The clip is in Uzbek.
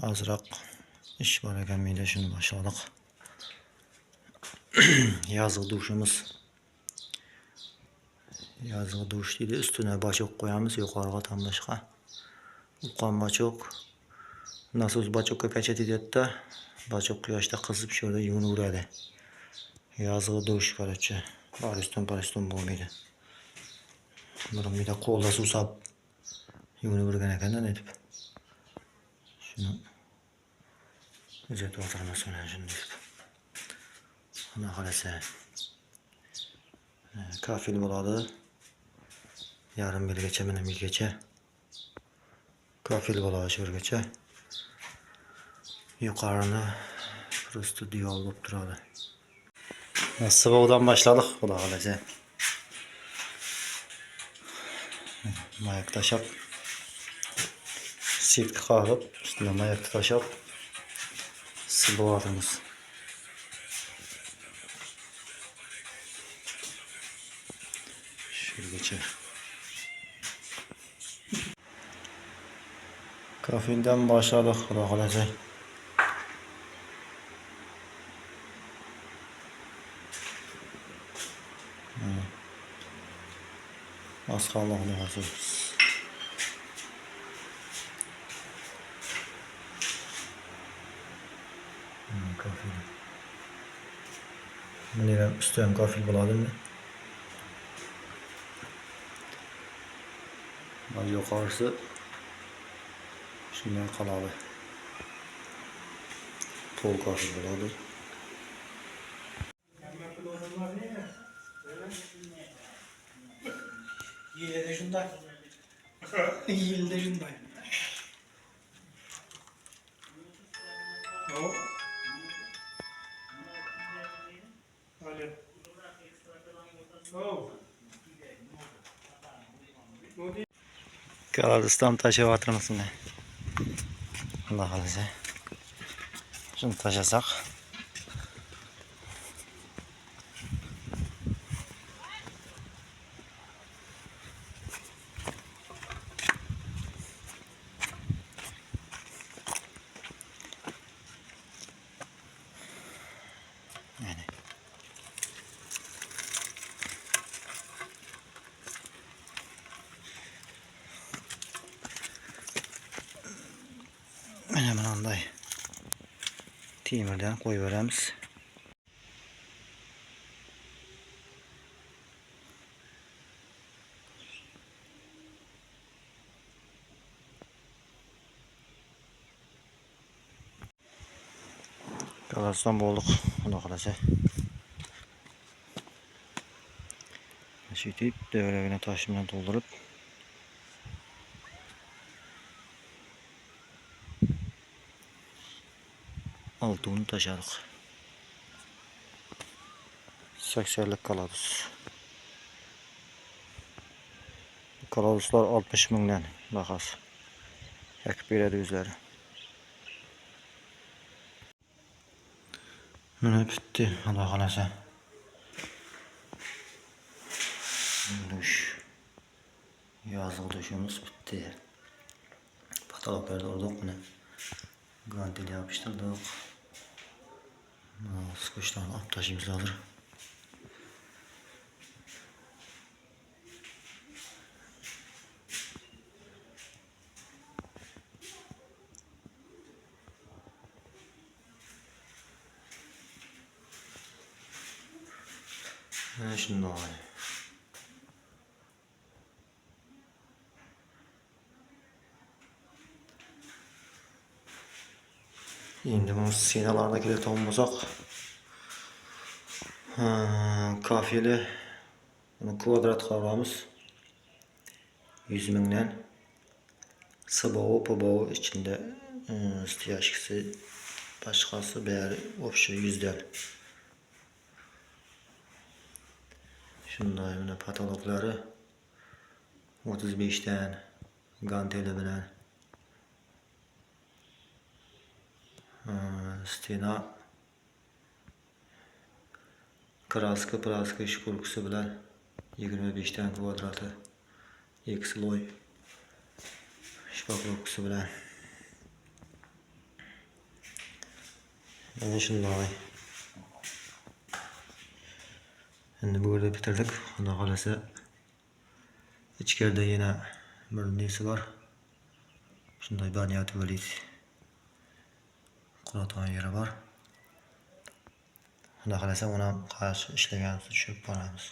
Azroq ish bor ekan, menda shuni boshladik. Yazgı duşimiz. Yazgı duş deydi. Üstüne bachok qo'yamiz, yuqoriga tam boshqa. Uqqan bachok. Nasos bachokka kachat etyapti. Bachok quyoshda qizib sho'rda yuvinadi. Yazgı duş короче. Pariston bo'lmaydi. Birida qo'lda suv solib yuvinib yurgan ekan-da netib. Shuni kuzatib o'tiramiz mana shuni deb. Mana qarasa. Kafil bo'ladi. Yarim yilgacha, mana yilgacha. Kafil bo'ladi sho'rgacha. Yuqorini просто diol bo'lib turadi. Sıvıdan başladık. Xudo xolasa. Mayak tashab, sirtka qag'ib, ustiga mayak tashab sıvıvatımız. Şurgacha. Kafildan başladık. Xudo xolasa. Az kaldı hazır. Kafil. Bunlar üstten kafil bo'ladimi? Bak yuqorisi shunday qoladi. To'l kafil bo'ladi. Yine de şundan. Yine de şundan. No. Hadi. Oh. Kağıdıstan taşıp atırmasın. Allah halise. Şunu taşısak. Yani. Hemen anday. Temirden koyuveramiz. Kalasdan bolduk. Xudo xolasa. Şöyle devregine taş bilan doldurup altını taşadık. 80'lik kaladus. Kaladuslar 60 mingdan bahası. Yakıp beradi o'zlari. Mana bitti. Xudo xolasa. Duş. Yazgı duşumuz bitti. Patologlarda orada buni gantel yapıştırdık. Sıkışlarını alıp taşıyımız lazım. Şunday. Endi bu sinalarga keladigan bo'lsak, kafeli buni kvadrat qilamiz. 100 mingdan sıbovi, pobovi içinde stiyashkisi boshqasi bari общий 100 dan. Shunday mana patologlari 35 dan ganteli bilan stena kraska ish kurkusi bilan 25 dan kvadrati X loy shpaklovkasi bilan Mana shunday. Endi bu yerda bitirdik. Xudo xolasa ichkarida yana bir nesi bor. Shunday baniyat bo'lib quradigan yeri bor. Xudo xolasa uni qarshi ishlaganimizni tushirib boramiz.